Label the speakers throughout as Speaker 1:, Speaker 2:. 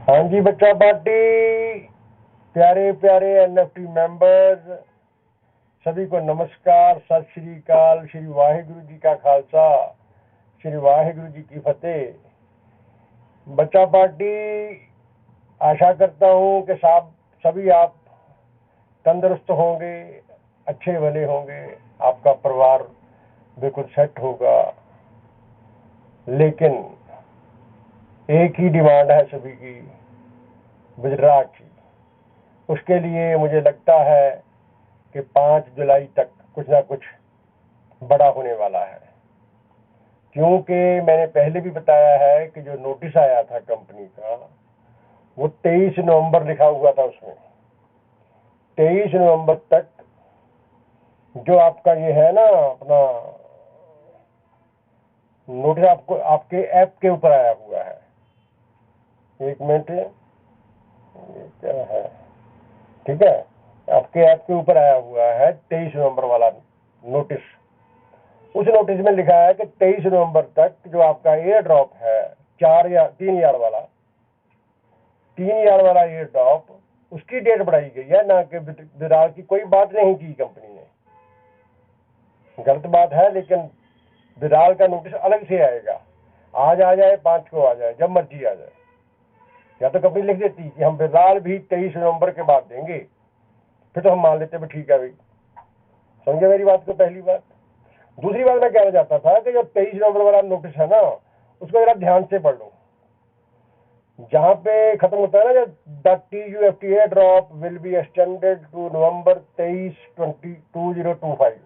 Speaker 1: हाँ जी बच्चा पार्टी, प्यारे प्यारे एनएफटी मेंबर्स, सभी को नमस्कार, सत श्री अकाल, श्री वाहिगुरु जी का खालसा, श्री वाहिगुरु जी की फतेह। बच्चा पार्टी, आशा करता हूँ कि सभी आप तंदुरुस्त होंगे, अच्छे भले होंगे, आपका परिवार बिल्कुल सेट होगा। लेकिन एक ही डिमांड है सभी की, गुजरात की। उसके लिए मुझे लगता है कि 5 जुलाई तक कुछ ना कुछ बड़ा होने वाला है, क्योंकि मैंने पहले भी बताया है कि जो नोटिस आया था कंपनी का, वो 23 नवंबर लिखा हुआ था। उसमें 23 नवंबर तक जो आपका ये है ना अपना नोटिस, आपको आपके ऐप के ऊपर आया हुआ है। एक मिनट, ये क्या है? ठीक है, आपके ऐप के ऊपर आया हुआ है 23 नवंबर वाला नोटिस। उस नोटिस में लिखा है कि 23 नवंबर तक जो आपका एयर ड्रॉप है, 3 यार्ड वाला 3 यार्ड वाला एयर ड्रॉप, उसकी डेट बढ़ाई गई है, ना कि विड्रॉल की कोई बात नहीं की कंपनी ने। गलत बात है, लेकिन विड्रॉल का नोटिस अलग से आएगा। आज आ जाए, 5 को आ जाए, जब मर्जी आ जाए। या तो कंपनी लिख देती कि हम विड्रॉल भी 23 नवंबर के बाद देंगे, फिर तो हम मान लेते भी ठीक है भाई। समझे मेरी बात को? पहली बात। दूसरी बात मैं कहना चाहता था कि जो 23 नवंबर वाला नोटिस है ना, उसको जरा ध्यान से पढ़ लो। जहां पे खत्म होता है ना, the TUFT air drop will be extended to November 23, 2025,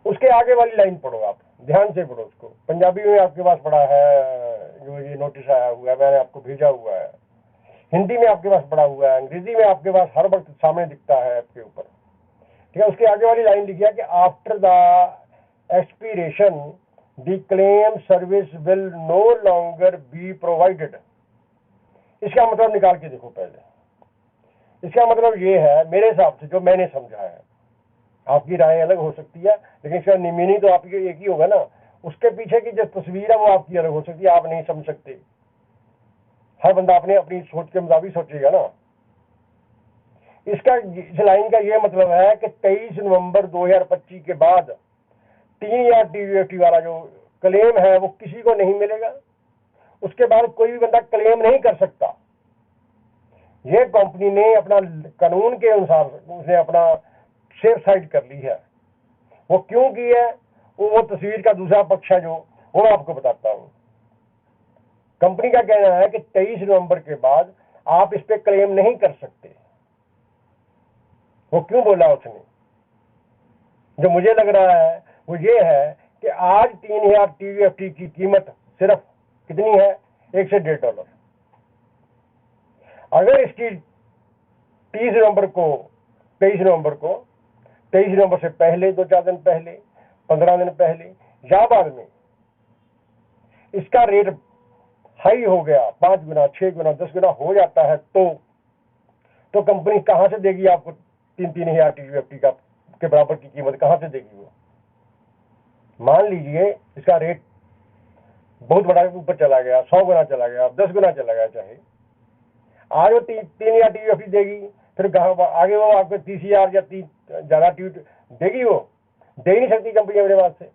Speaker 1: उसके आगे वाली लाइन पढ़ो। आप ध्यान से पढ़ो उसको। पंजाबी में आपके पास पड़ा है, जो ये नोटिस आया हुआ है, मैंने आपको भेजा हुआ है। हिंदी में आपके पास पड़ा हुआ है, अंग्रेजी में आपके पास हर वक्त सामने दिखता है आपके ऊपर। ठीक है, उसके आगे वाली लाइन लिखी है कि after the expiration the claim service will no longer be provided. इसका मतलब निकाल के देखो पहले। इसका मतलब ये है, मेरे हिसाब से जो मैंने समझा है, आपकी राय अलग हो सकती है, लेकिन इसका मीनिंग तो आपकी एक ही होगा ना। उसके पीछे की जो तस्वीर है वो आपकी अलग हो सकती है, आप नहीं समझ सकते। हर बंदा अपने अपनी सोच के मुताबिक सोचेगा ना। इस लाइन का ये मतलब है कि 23 नवंबर 2025 के बाद 3 यार्ड TUFT वाला जो क्लेम है वो किसी को नहीं मिलेगा। उसके बाद कोई भी बंदा क्लेम नहीं कर सकता। ये कंपनी ने अपना कानून के अनुसार उसने अपना सेफ साइड कर ली है। वो क्यों की है, वो तस्वीर का दूसरा पक्ष है जो वो मैं आपको बताता हूं। कंपनी का कहना है कि 23 नवंबर के बाद आप इस पे क्लेम नहीं कर सकते। वो क्यों बोला उसने? जो मुझे लग रहा है वो ये है कि आज 3,000 TUFT की कीमत सिर्फ कितनी है? 1 से $1.5। अगर इसकी 23 नवंबर से पहले, 2-4 दिन पहले, 15 दिन पहले या बाद में इसका रेट हाई हो गया, 5 गुना, 6 गुना, 10 गुना हो जाता है, तो कंपनी कहां से देगी आपको 3,000 TUFT का के बराबर की कीमत? कहां से देगी वो? मान लीजिए इसका रेट बहुत बड़ा ऊपर चला गया, 100 गुना चला गया, 10 गुना चला गया, चाहे आज वो 3,000 TUFT देगी, फिर आगे वो आपको 30,000 या 30 ज्यादा देगी? वो दे ही नहीं सकती कंपनी अपने पास से।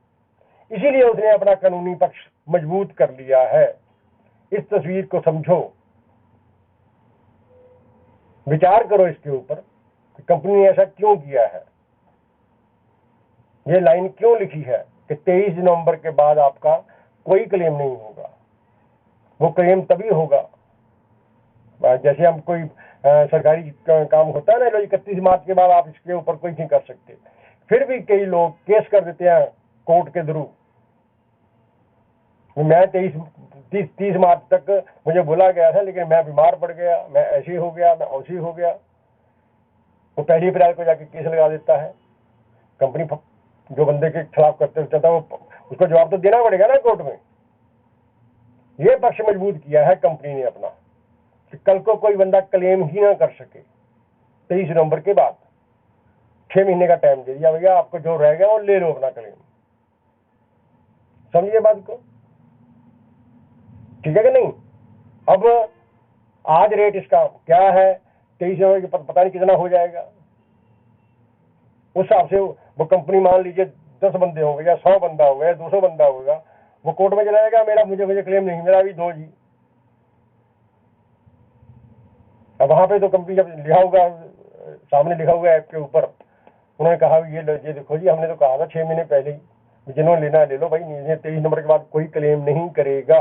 Speaker 1: इसीलिए उसने अपना कानूनी पक्ष मजबूत कर लिया है। इस तस्वीर को समझो, विचार करो इसके ऊपर कि कंपनी ने ऐसा क्यों किया है, ये लाइन क्यों लिखी है कि 23 नवंबर के बाद आपका कोई क्लेम नहीं होगा। वो क्लेम तभी होगा जैसे हम कोई सरकारी काम होता है ना, 31 मार्च के बाद आप इसके ऊपर कोई नहीं कर सकते। फिर भी कई लोग केस कर देते हैं कोर्ट के थ्रू। मैं 30 मार्च तक मुझे बोला गया था, लेकिन मैं बीमार पड़ गया, मैं ऐसे हो गया, मैं ऐसे हो गया। वो 1 अप्रैल को जाके केस लगा देता है। कंपनी जो बंदे के खिलाफ करते चलता है, वो उसको जवाब तो देना पड़ेगा ना कोर्ट में। ये पक्ष मजबूत किया है कंपनी ने अपना कि कल को कोई बंदा क्लेम ही ना कर सके। 23 नवंबर के बाद 6 महीने का टाइम दे दिया, भैया आपको जो रह गया वो ले लो अपना क्लेम। समझिए बात को, ठीक है कि नहीं? अब आज रेट इसका क्या है, 23 जनवरी के पता नहीं कितना हो जाएगा। उस हिसाब से वो कंपनी मान लीजिए 10 बंदे होंगे या 100 बंदा होगा या 200 बंदा होगा, वो कोर्ट में चला जाएगा, मेरा मुझे क्लेम नहीं, मेरा भी दो जी। अब वहां पे तो कंपनी जब लिखा होगा, सामने लिखा हुआ ऐप के ऊपर, उन्होंने कहा ये देखो जी, हमने तो कहा था 6 महीने पहले ही, जिन्होंने लेना ले लो भाई, 23 नंबर के बाद कोई क्लेम नहीं करेगा।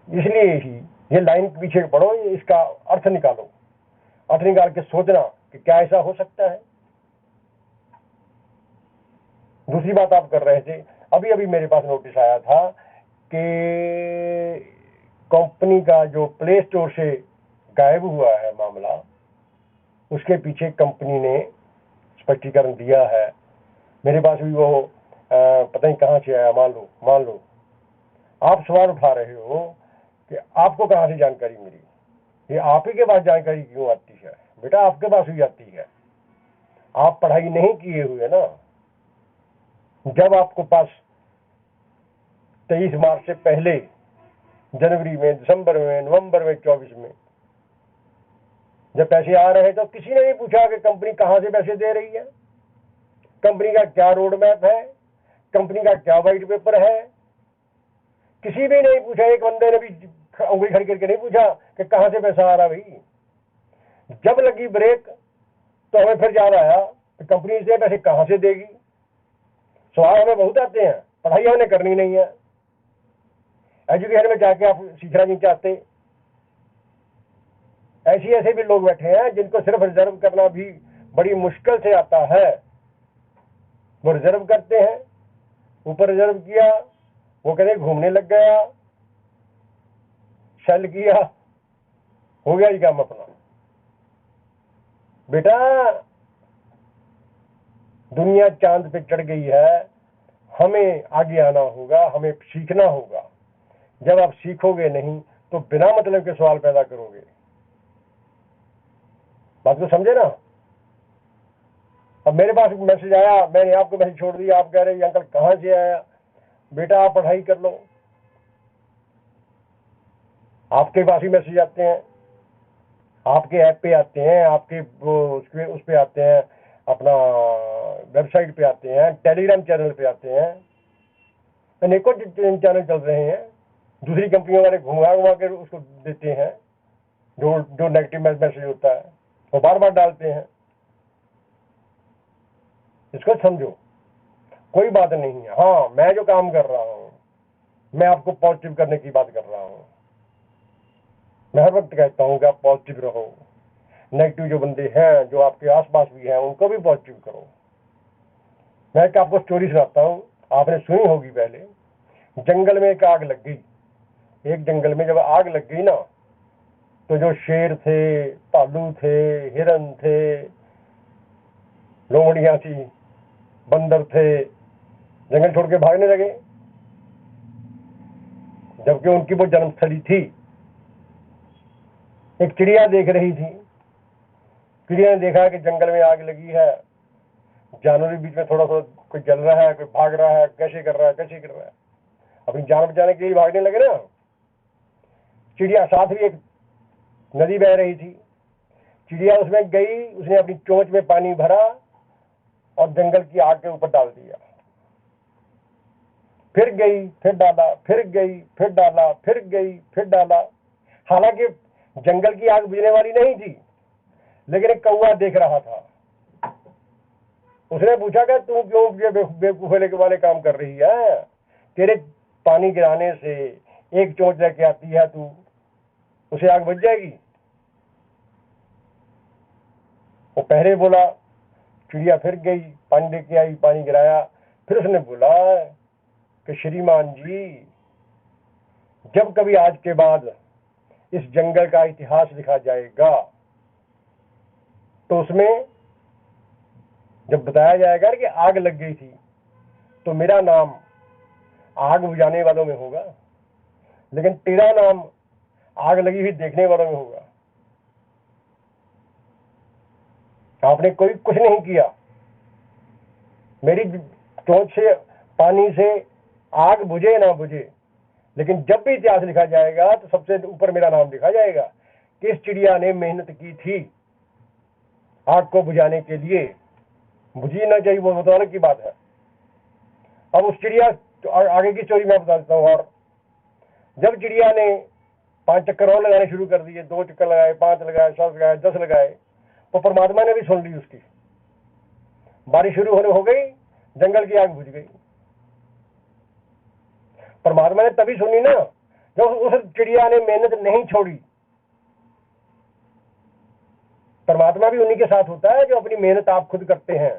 Speaker 1: इसलिए ही ये लाइन के पीछे पढ़ो, इसका अर्थ निकालो, अर्थ निकाल के सोचना कि क्या ऐसा हो सकता है। दूसरी बात आप कर रहे थे, अभी अभी मेरे पास नोटिस आया था कि कंपनी का जो प्ले स्टोर से गायब हुआ है मामला, उसके पीछे कंपनी ने स्पष्टीकरण दिया है। मेरे पास भी वो पता नहीं कहां से आया, मान लो आप सवाल उठा रहे हो कि आपको कहां से जानकारी मिली। ये आप ही के पास जानकारी क्यों आती है बेटा? आपके पास भी आती है, आप पढ़ाई नहीं किए हुए ना। जब आपको पास 23 मार्च से पहले जनवरी में, दिसंबर में, नवंबर में, 24 में जब पैसे आ रहे तो किसी ने नहीं पूछा कि कंपनी कहां से पैसे दे रही है, कंपनी का क्या रोड मैप है, कंपनी का क्या व्हाइट पेपर है। किसी भी नहीं पूछा, एक बंदे ने भी उंगली खड़ी करके नहीं पूछा कि कहां से पैसा आ रहा। भाई जब लगी ब्रेक तो हमें फिर याद आया कि कंपनी से पैसे कहां से देगी। सवाल हमें बहुत आते हैं, पढ़ाई हमने करनी नहीं है। एजुकेशन में जाके आप सीखना नहीं चाहते। ऐसे भी लोग बैठे हैं जिनको सिर्फ रिजर्व करना भी बड़ी मुश्किल से आता है। वो रिजर्व करते हैं, ऊपर रिजर्व किया, वो कहते घूमने लग गया, सेल किया, हो गया ही काम अपना। बेटा दुनिया चांद पे चढ़ गई है, हमें आगे आना होगा, हमें सीखना होगा। जब आप सीखोगे नहीं तो बिना मतलब के सवाल पैदा करोगे। बात को समझे ना? अब मेरे पास मैसेज आया, मैंने आपको मैसेज छोड़ दिया, आप कह रहे अंकल कहां से आया। बेटा आप पढ़ाई कर लो, आपके पास ही मैसेज आते हैं, आपके ऐप पे आते हैं, आपके उस पे आते हैं, अपना वेबसाइट पे आते हैं, टेलीग्राम चैनल पे आते हैं, अनेकों चैनल चल रहे हैं। दूसरी कंपनियों वाले घुमा घुमा कर उसको देते हैं, जो नेगेटिव मैसेज होता है वो बार बार डालते हैं। इसको समझो, कोई बात नहीं है। हाँ, मैं जो काम कर रहा हूं, मैं आपको पॉजिटिव करने की बात कर रहा हूं। मैं हर वक्त कहता हूं कि आप पॉजिटिव रहो। नेगेटिव जो बंदे हैं, जो आपके आसपास भी हैं, उनको भी पॉजिटिव करो। मैं एक आपको स्टोरी सुनाता हूं, आपने सुनी होगी। पहले जंगल में एक आग लग गई। एक जंगल में जब आग लग गई ना, तो जो शेर थे, भालू थे, हिरन थे, लोमड़ियां थी, बंदर थे, जंगल छोड़ के भागने लगे, जबकि उनकी वो जन्मस्थली थी। एक चिड़िया देख रही थी। चिड़िया ने देखा कि जंगल में आग लगी है, जानवर के बीच में थोड़ा सा कोई जल रहा है, कोई भाग रहा है, कैसे कर रहा है, कैसे कर रहा है। अपनी जान बचाने के लिए भागने लगे ना। चिड़िया साथ भी एक नदी बह रही थी, चिड़िया उसमें गई, उसने अपनी चोंच में पानी भरा और जंगल की आग के ऊपर डाल दिया। फिर गई, फिर डाला, फिर गई, फिर डाला, फिर गई, फिर डाला। हालांकि जंगल की आग बुझने वाली नहीं थी, लेकिन एक कौवा देख रहा था। उसने पूछा कि तू क्यों ये बेवकूफे वाले काम कर रही है? तेरे पानी गिराने से एक चोंच लेके आती है तू, उसे आग बुझ जाएगी। वो पहले बोला। चिड़िया फिर गई, पानी लेके आई, पानी गिराया। फिर उसने बोला कि श्रीमान जी, जब कभी आज के बाद इस जंगल का इतिहास लिखा जाएगा तो उसमें जब बताया जाएगा कि आग लग गई थी, तो मेरा नाम आग बुझाने वालों में होगा, लेकिन तेरा नाम आग लगी हुई देखने वालों में होगा। आपने कोई कुछ नहीं किया। मेरी चोंच से, पानी से आग बुझे ना बुझे, लेकिन जब भी इतिहास लिखा जाएगा तो सबसे ऊपर मेरा नाम लिखा जाएगा कि इस चिड़िया ने मेहनत की थी आग को बुझाने के लिए। बुझी ना चाहिए वो तो अलग की बात है। अब उस चिड़िया आगे की स्टोरी मैं बता देता हूँ। और जब चिड़िया ने 5 चक्कर और लगाने शुरू कर दिए, 2 चक्कर लगाए, 5 लगाए, 7 लगाए, 10 लगाए, तो परमात्मा ने भी सुन ली उसकी। बारिश शुरू होने हो गई, जंगल की आग बुझ गई। परमात्मा ने तभी सुनी ना जब उस चिड़िया ने मेहनत नहीं छोड़ी। परमात्मा भी उन्हीं के साथ होता है जो अपनी मेहनत आप खुद करते हैं।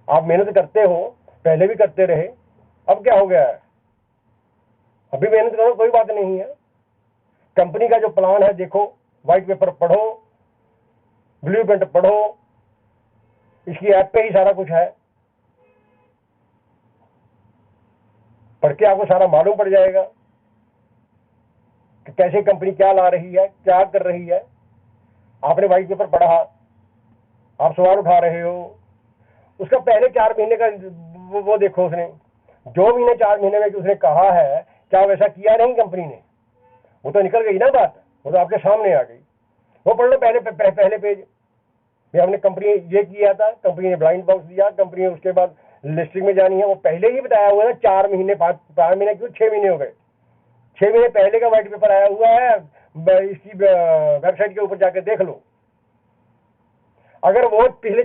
Speaker 1: आप मेहनत करते हो, पहले भी करते रहे, अब क्या हो गया है? अभी मेहनत करो, कोई बात नहीं है। कंपनी का जो प्लान है देखो, व्हाइट पेपर पढ़ो, ब्लूप्रिंट पढ़ो, इसकी ऐप पे ही सारा कुछ है। पढ़ के आपको सारा मालूम पड़ जाएगा कि कैसे कंपनी क्या ला रही है, क्या कर रही है। आपने व्हाइट पेपर पढ़ा, आप सवाल उठा रहे हो, उसका पहले 4 महीने का वो देखो। उसने जो महीने 4 महीने में उसने कहा है, क्या वैसा किया नहीं कंपनी ने? वो तो निकल गई ना बात, वो तो आपके सामने आ गई। वो पढ़ लो पहले पेज में। हमने कंपनी ये किया था, कंपनी ने ब्लाइंड बॉक्स दिया, कंपनी ने उसके बाद लिस्टिंग में जानी है, वो पहले ही बताया हुआ है। 4 महीने 5 महीने क्यों, 6 महीने हो गए। 6 महीने पहले का व्हाइट पेपर आया हुआ है, इसकी वेबसाइट के ऊपर जाकर देख लो। अगर वो पिछले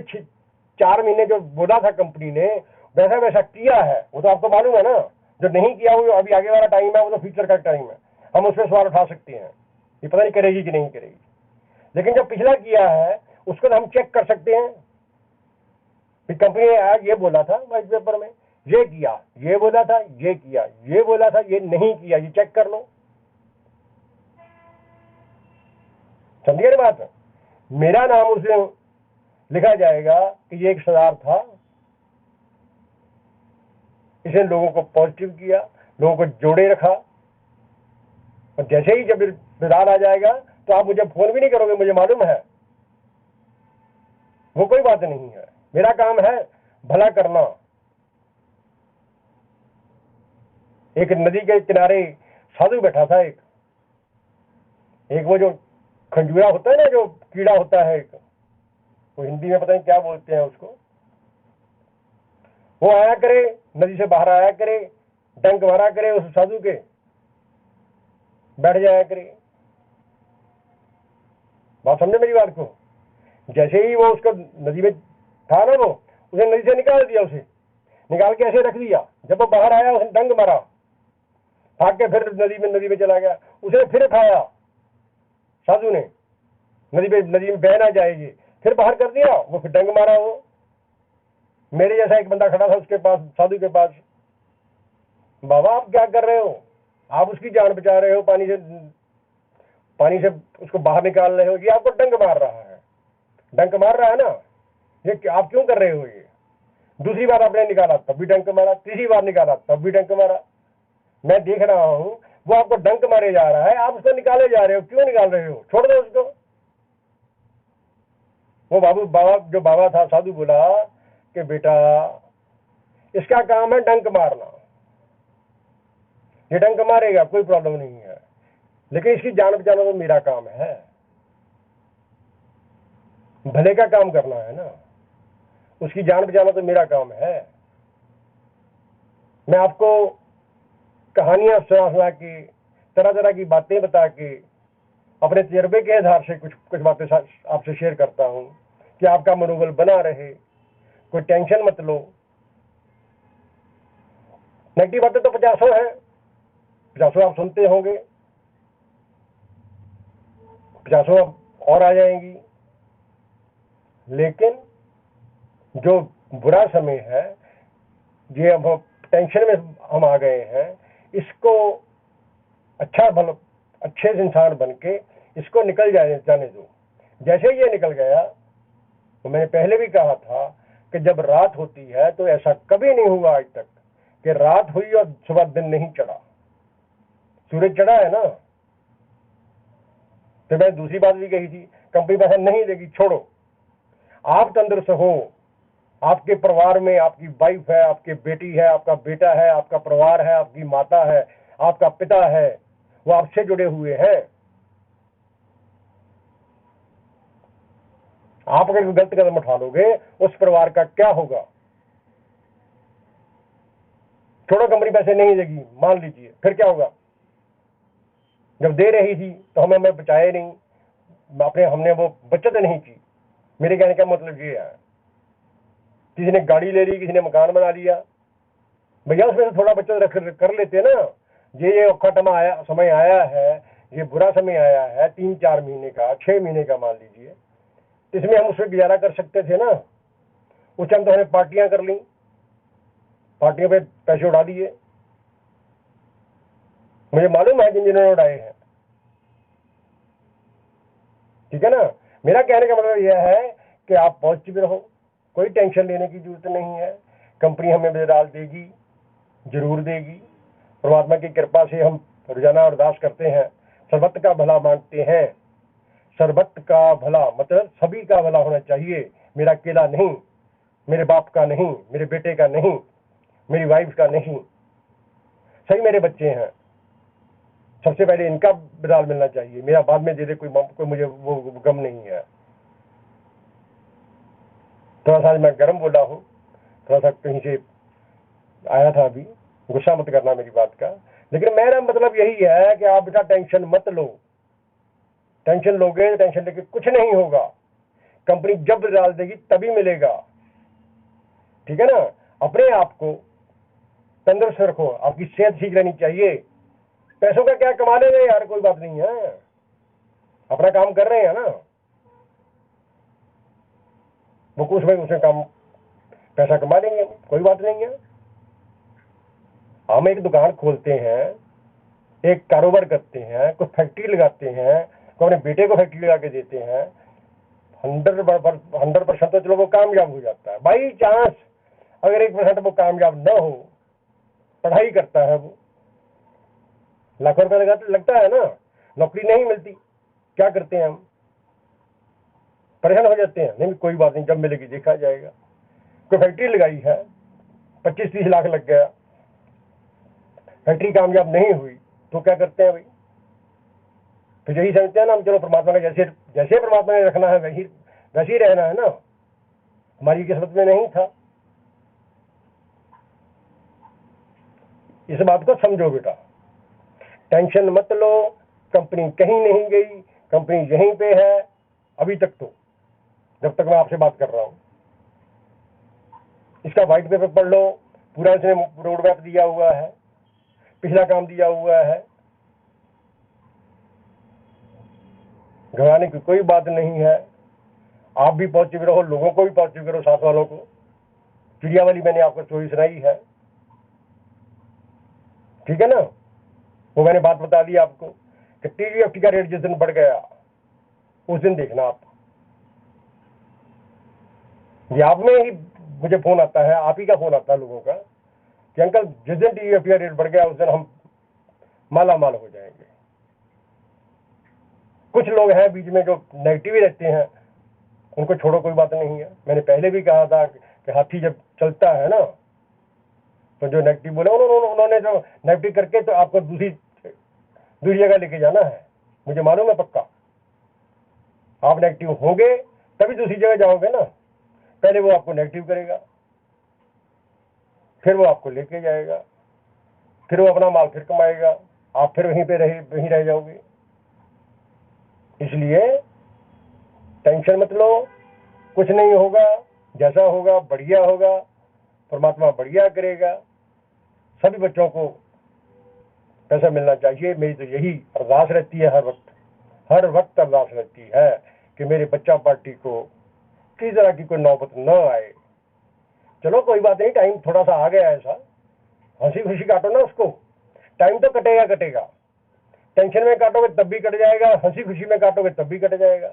Speaker 1: 4 महीने जो बोला था कंपनी ने वैसा वैसा किया है, वो तो आपको मालूम है ना। जो नहीं किया वो अभी आगे वाला टाइम है, वो तो फ्यूचर का टाइम है। हम उस पर सवाल उठा सकते हैं, ये पता नहीं करेगी कि नहीं करेगी। लेकिन जो पिछला किया है उसको तो हम चेक कर सकते हैं। कंपनी ने आज ये बोला था व्हाइट पेपर में, ये किया, ये बोला था, ये किया, ये बोला था, ये नहीं किया, ये चेक कर लो। समझिए ना बात। मेरा नाम उसमें लिखा जाएगा कि ये एक सरदार था, इसने लोगों को पॉजिटिव किया, लोगों को जोड़े रखा। और जैसे ही जब सरदार आ जाएगा तो आप मुझे फोन भी नहीं करोगे, मुझे मालूम है। वो कोई बात नहीं है, मेरा काम है भला करना। एक नदी के किनारे साधु बैठा था, एक वो जो खंजूरा होता है ना, जो कीड़ा होता है, एक वो हिंदी में पता नहीं क्या बोलते हैं उसको। वो आया करे, नदी से बाहर आया करे, डंक मारा करे उस साधु के, बैठ जाया करे। बात समझे मेरी बात को? जैसे ही वो उसको नदी में था ना, वो उसे नदी से निकाल दिया, उसे निकाल के ऐसे रख दिया। जब वो बाहर आया उसने डंक मारा, भाग के फिर नदी में चला गया। उसे फिर उठाया साधु ने, नदी में बह ना जाएगी, फिर बाहर कर दिया। वो फिर डंक मारा। वो मेरे जैसा एक बंदा खड़ा था उसके पास, साधु के पास। बाबा आप क्या कर रहे हो? आप उसकी जान बचा रहे हो, पानी से उसको बाहर निकाल रहे हो, ये आपको डंक मार रहा है। डंक मार रहा है ना, ये आप क्यों कर रहे हो? ये दूसरी बार आपने निकाला तब भी डंक मारा, तीसरी बार निकाला तब भी डंक मारा। मैं देख रहा हूं वो आपको डंक मारे जा रहा है, आप उसको निकाले जा रहे हो। क्यों निकाल रहे हो? छोड़ दो उसको। वो जो बाबा था साधु बोला कि बेटा इसका काम है डंक मारना, ये डंक मारेगा, कोई प्रॉब्लम नहीं है, लेकिन इसकी जान बचाना तो मेरा काम है। भले का काम करना है ना, उसकी जान बचाना तो मेरा काम है। मैं आपको कहानियां सुना के, तरह तरह की बातें बता के, अपने तजर्बे के आधार से कुछ बातें आपसे शेयर करता हूं कि आपका मनोबल बना रहे, कोई टेंशन मत लो। नेगेटिव बातें तो 50 है, 50 आप सुनते होंगे, 50 और आ जाएंगी। लेकिन जो बुरा समय है, ये अब टेंशन में हम आ गए हैं, इसको अच्छे इंसान बन के इसको निकल जाने दो। जैसे ये निकल गया, तो मैंने पहले भी कहा था कि जब रात होती है तो ऐसा कभी नहीं हुआ आज तक कि रात हुई और सुबह दिन नहीं चढ़ा। सूरज चढ़ा है ना। तो मैं दूसरी बात भी कही थी, कंपनी पैसा नहीं देगी, छोड़ो। आप तंदुरुस्त हो, आपके परिवार में आपकी वाइफ है, आपकी बेटी है, आपका बेटा है, आपका परिवार है, आपकी माता है, आपका पिता है, वो आपसे जुड़े हुए हैं। आप अगर गलत कदम उठा लोगे उस परिवार का क्या होगा? छोड़ो कंपनी पैसे नहीं देगी, मान लीजिए, फिर क्या होगा? जब दे रही थी तो हमें बचाए नहीं, हमने वो बचत नहीं की। मेरे कहने का मतलब ये है, किसी ने गाड़ी ले ली, किसी ने मकान बना लिया, भैया उसमें से थोड़ा बचत कर लेते ना। ये औखा समय आया है, ये बुरा समय आया है 3-4 महीने का, 6 महीने का मान लीजिए, इसमें हम उसमें गुजारा कर सकते थे ना। उस टाइम तो हमने पार्टियां कर ली, पार्टियों पे पैसे उड़ा दिए। मुझे मालूम है जिन्होंने उड़ाए हैं, ठीक है ना। मेरा कहने का मतलब यह है कि आप पॉजिटिव रहो, कोई टेंशन लेने की जरूरत नहीं है। कंपनी हमें विड्रॉल देगी, जरूर देगी। परमात्मा की कृपा से हम रोजाना अरदास करते हैं, सर्वत्र का भला मांगते हैं। सर्वत्र का भला मतलब सभी का भला होना चाहिए, मेरा अकेला नहीं, मेरे बाप का नहीं, मेरे बेटे का नहीं, मेरी वाइफ का नहीं, सही मेरे बच्चे हैं। सबसे पहले इनका विड्रॉल मिलना चाहिए, मेरा बाद में दे दे कोई मुझे वो गम नहीं है। थोड़ा सा मैं गर्म बोला हूँ, थोड़ा सा कहीं से आया था अभी, गुस्सा मत करना मेरी बात का। लेकिन मेरा मतलब यही है कि आप बेटा टेंशन मत लो। टेंशन लोगे, टेंशन लेके कुछ नहीं होगा। कंपनी जब डाल देगी तभी मिलेगा, ठीक है ना। अपने आप को तंदुरुस्त रखो, आपकी सेहत ठीक रहनी चाहिए। पैसों का क्या कमा लेंगे यार, कोई बात नहीं है, अपना काम कर रहे हैं ना, वो कुछ भाई उसमें काम पैसा कमा लेंगे, कोई बात नहीं है। हम एक दुकान खोलते हैं, एक कारोबार करते हैं, कुछ फैक्ट्री लगाते हैं, कोई अपने बेटे को फैक्ट्री लगा के देते हैं, 100% तो चलो वो कामयाब हो जाता है। बाई चांस अगर 1% वो कामयाब न हो, पढ़ाई करता है वो, लाखों रुपया लगता है ना, नौकरी नहीं मिलती, क्या करते हैं हम? परेशान हो जाते हैं। नहीं कोई बात नहीं, जब मिलेगी देखा जाएगा। कोई फैक्ट्री लगाई है, 25-30 लाख लग गया, फैक्ट्री कामयाब नहीं हुई तो क्या करते हैं भाई? तो यही समझते हैं ना हम, चलो परमात्मा का जैसे जैसे परमात्मा ने रखना है वैसे ही रहना है ना, हमारी किस्मत में नहीं था। इस बात को समझो बेटा, टेंशन मत लो, कंपनी कहीं नहीं गई, कंपनी यहीं पे है अभी तक, तो जब तक मैं आपसे बात कर रहा हूं। इसका व्हाइट पेपर पढ़ लो, पूरा इसने रोड मैप दिया हुआ है, पिछला काम दिया हुआ है, घबराने की कोई बात नहीं है। आप भी पॉजिटिव रहो, लोगों को भी पॉजिटिव करो, साथ वालों को। चिड़िया वाली मैंने आपको स्टोरी सुनाई है, ठीक है ना, वो मैंने बात बता दी आपको कि TVFT का रेट जिस दिन बढ़ गया उस दिन देखना आप, ये आप में ही मुझे फोन आता है, आप ही का फोन आता है लोगों का कि अंकल जिस दिन TVFT का रेट बढ़ गया उस दिन हम माला माल हो जाएंगे। कुछ लोग हैं बीच में जो नेगेटिव ही रहते हैं, उनको छोड़ो, कोई बात नहीं है। मैंने पहले भी कहा था कि हाथी जब चलता है ना तो जो नेगेटिव बोले उन्होंने जो नेगेटिव करके तो आपको दूसरी जगह लेके जाना है, मुझे मालूम है पक्का। आप नेगेटिव होंगे तभी दूसरी जगह जाओगे ना, पहले वो आपको नेगेटिव करेगा, फिर वो आपको लेके जाएगा, फिर वो अपना माल फिर कमाएगा, आप फिर वहीं रह जाओगे। इसलिए टेंशन मत लो, कुछ नहीं होगा, जैसा होगा बढ़िया होगा, परमात्मा बढ़िया करेगा। सभी बच्चों को पैसा मिलना चाहिए, मेरी तो यही अरदास रहती है, हर वक्त अरदास रहती है कि मेरे बच्चा पार्टी को किसी तरह की कोई नौबत न आए। चलो कोई बात नहीं, टाइम थोड़ा सा आ गया ऐसा, हंसी खुशी काटो ना उसको, टाइम तो कटेगा। टेंशन में काटोगे तब भी कट जाएगा, हंसी खुशी में काटोगे तब भी कट जाएगा।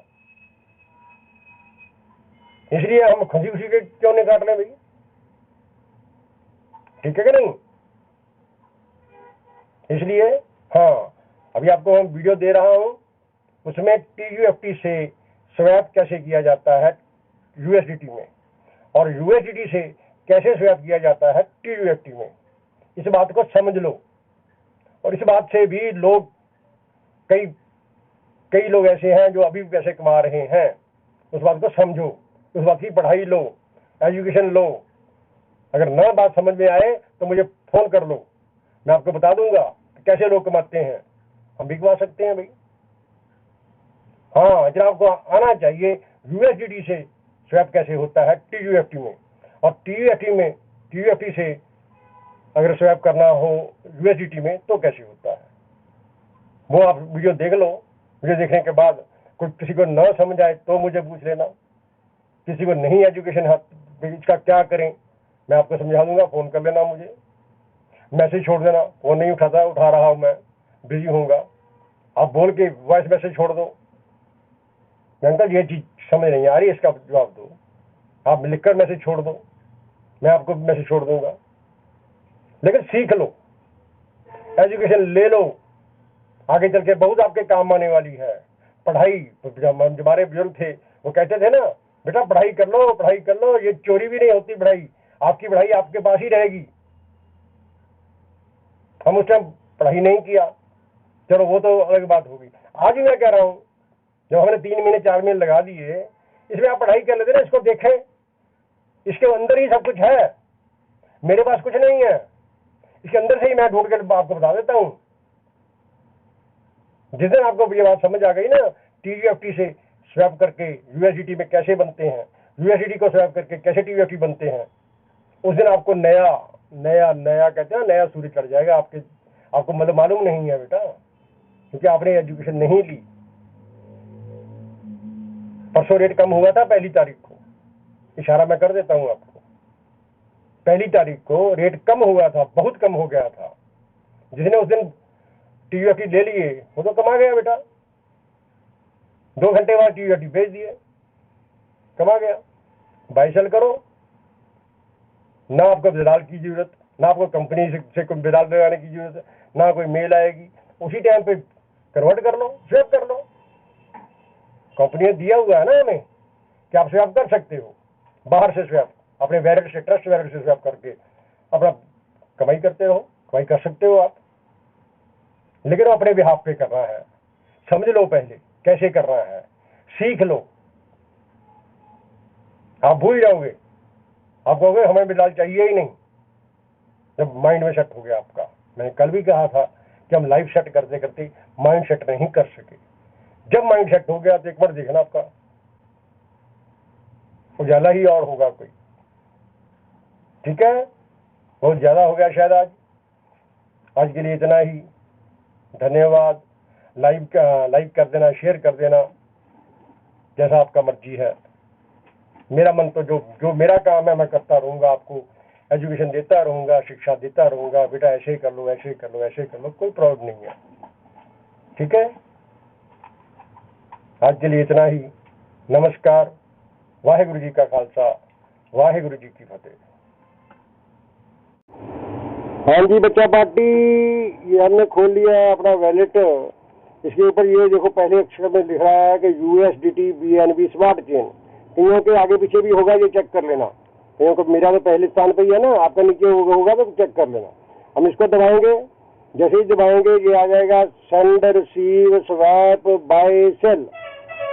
Speaker 1: इसलिए हम हंसी खुशी के क्यों नहीं काट रहे भाई, ठीक है कि नहीं? इसलिए हाँ, अभी आपको हम वीडियो दे रहा हूं, उसमें TUFT से स्वैप कैसे किया जाता है USDT में, और यूएसडीटी से कैसे स्वैप किया जाता है टीयूएफटी में, इस बात को समझ लो। और इस बात से भी लोग कई लोग ऐसे हैं जो अभी पैसे कमा रहे हैं, उस बात को समझो, उस बात की पढ़ाई लो, एजुकेशन लो। अगर न बात समझ में आए तो मुझे फोन कर लो, मैं आपको बता दूंगा कि कैसे लोग कमाते हैं, हम भी कमा सकते हैं भाई। हाँ, इतना आपको आना चाहिए यूएसडीटी से स्वैप कैसे होता है टीयूएफटी में, और टीयूएफटी से अगर स्वैप करना हो यूएसडीटी में तो कैसे होता है, वो आप वीडियो देख लो। वीडियो देखने के बाद कोई किसी को न समझ आए तो मुझे पूछ लेना, किसी को नहीं एजुकेशन है इसका क्या करें मैं आपको समझा दूंगा। फोन कर लेना, मुझे मैसेज छोड़ देना, फोन नहीं उठा रहा हूं मैं, बिजी होऊंगा, आप बोल के वॉइस मैसेज छोड़ दो, अंकल ये चीज समझ नहीं आ रही, इसका जवाब दो। आप लिखकर मैसेज छोड़ दो, मैं आपको मैसेज छोड़ दूंगा। लेकिन सीख लो, एजुकेशन ले लो, आगे चल के बहुत आपके काम आने वाली है। पढ़ाई, हमारे बुजुर्ग थे वो कहते थे ना, बेटा पढ़ाई कर लो, पढ़ाई कर लो, ये चोरी भी नहीं होती पढ़ाई, आपकी पढ़ाई आपके पास ही रहेगी। हम उस टाइम पढ़ाई नहीं किया, चलो वो तो अलग बात होगी। आज भी मैं कह रहा हूं, जब हमने 3 महीने 4 महीने लगा दिए, इसमें आप पढ़ाई कर लेते ना, इसको देखें, इसके अंदर ही सब कुछ है, मेरे पास कुछ नहीं है, इसके अंदर से ही मैं ढूंढ कर आपको बता देता हूं। जिस दिन आपको ये बात समझ आ गई ना, टीयूएफटी से स्वैप करके यूएसडीटी में कैसे बनते हैं, यूएसडीटी को स्वैप करके कैसे टीयूएफटी बनते हैं, उस दिन आपको नया नया नया कहते हैं नया सूर्य चढ़ जाएगा। आपको मतलब मालूम नहीं है बेटा, क्योंकि आपने एजुकेशन नहीं ली। परसों रेट कम हुआ था 1 तारीख को, इशारा मैं कर देता हूं आपको, 1 तारीख को रेट कम हुआ था, बहुत कम हो गया था। जिसने उस दिन टीयूएफटी ले लिए वो तो कमा गया बेटा, 2 घंटे बाद टीयूएफटी भेज दिए, कमा गया। बाई सेल करो, ना आपको दलाल की जरूरत, ना आपको कंपनी से कोई दलाल लगाने की जरूरत है, ना कोई मेल आएगी, उसी टाइम पे कन्वर्ट कर लो, स्वैप कर लो। कंपनी ने दिया हुआ है ना हमें कि आप स्वैप कर सकते हो, बाहर से स्वैप, अपने वैलेट से, ट्रस्ट वैलेट से स्वैप करके अपना कमाई करते हो, कमाई कर सकते हो आप। लेकिन वो अपने बिहाफ पे करना है, समझ लो पहले कैसे करना है, सीख लो। आप भूल जाओगे, आप कहोगे हमें बिलाल चाहिए ही नहीं, जब माइंड में सेट हो गया आपका। मैंने कल भी कहा था कि हम लाइफ सेट करते करते माइंड सेट नहीं कर सके। जब माइंड सेट हो गया तो एक बार देखना आपका उजाला ही और होगा कोई। ठीक है, बहुत ज्यादा हो गया शायद आज के लिए इतना ही। धन्यवाद। लाइक कर देना, शेयर कर देना, जैसा आपका मर्जी है। मेरा मन तो जो मेरा काम है मैं करता रहूंगा, आपको एजुकेशन देता रहूंगा, शिक्षा देता रहूंगा, बेटा ऐसे ही कर लो, ऐसे ही कर लो, ऐसे ही कर लो, कोई प्रॉब्लम नहीं है। ठीक है, आज के लिए इतना ही। नमस्कार। वाहेगुरु जी का खालसा, वाहेगुरु जी की फतेह। हाँ जी बच्चा पार्टी, ये हमने खोल लिया है अपना वैलेट। इसके ऊपर ये देखो पहले अक्षर में लिख रहा है कि यूएसडीटी बीएनबी स्मार्ट चेन। कईयों के आगे पीछे भी होगा, ये चेक कर लेना। कईयों को, मेरा तो पहले स्थान पे ही है ना, आपका नीचे होगा तो चेक कर लेना। हम इसको दबाएंगे, जैसे ही दबाएंगे ये आ जाएगा send receive swap buy sell.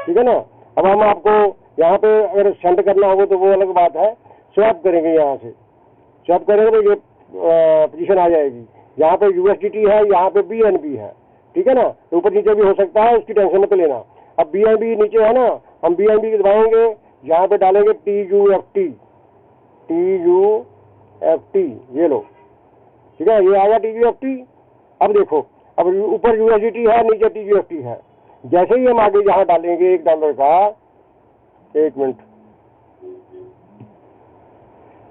Speaker 1: ठीक है ना। अब हम आपको यहाँ पे अगर सेंड करना होगा तो वो अलग बात है, स्वैप करेंगे। यहाँ से स्वैप करेंगे तो ये पोजीशन आ जाएगी। यहाँ पे यूएसडीटी है, यहाँ पे बीएनबी है। ठीक है ना, तो ऊपर नीचे भी हो सकता है, उसकी टेंशन मत लेना। अब बीएनबी नीचे है ना, हम बीएनबी की दबाएंगे, यहाँ पे डालेंगे टीयूएफटी, ये लो। ठीक है, ये आया टीयूएफटी। अब देखो, अब ऊपर यूएसडीटी है, नीचे टीयूएफटी है। जैसे ही हम आगे यहाँ डालेंगे $1 का, 1 मिनट,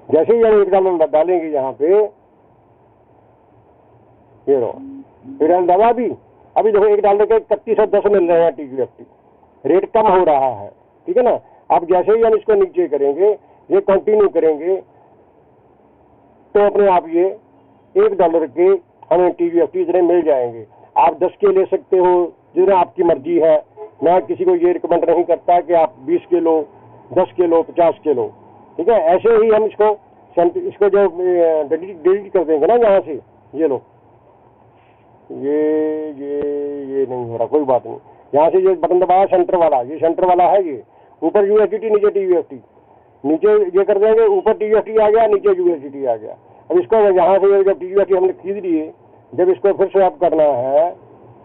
Speaker 1: जैसे ही हम $1 डालेंगे यहाँ पे, ये लो, फिर हम दबा भी। अभी देखो $1 के 3110 मिल रहे हैं टीयूएफटी, रेट कम हो रहा है। ठीक है ना। अब जैसे ही हम इसको नीचे करेंगे, ये कंटिन्यू करेंगे, तो अपने आप ये $1 के हमें टीयूएफटी इतने मिल जाएंगे। आप 10 के ले सकते हो, जितना आपकी मर्जी है। मैं किसी को ये रिकमेंड नहीं करता कि आप 20 के लो, 10 के लो, 50 के लो। ठीक है। ऐसे ही हम इसको जो डिलीट कर देंगे ना यहाँ से, ये लो, ये नहीं हो रहा, कोई बात नहीं। यहाँ से ये बटन दबाया सेंटर वाला, ये सेंटर वाला है, ये ऊपर यूएसडीटी नीचे टीयूएफटी, नीचे ये कर देंगे, ऊपर टीयूएफटी आ गया, नीचे यूएसडीटी आ गया। अब इसको यहाँ से जब टीयूएफटी हमने खरीद लिए, जब इसको फिर स्वैप करना है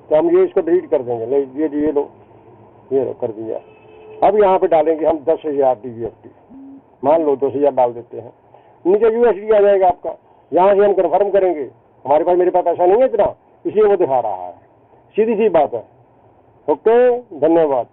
Speaker 1: तो हम ये इसको डिलीट कर देंगे। ये लो कर दिया। अब यहाँ पे डालेंगे हम 10,000 टीयूएफटी, मान लो 10,000 डाल देते हैं, नीचे यूएसडी आ जाएगा आपका। यहाँ से हम कन्फर्म करेंगे, हमारे पास, मेरे पास ऐसा नहीं है इतना, इसलिए वो दिखा रहा है, सीधी सी बात है। ओके, धन्यवाद।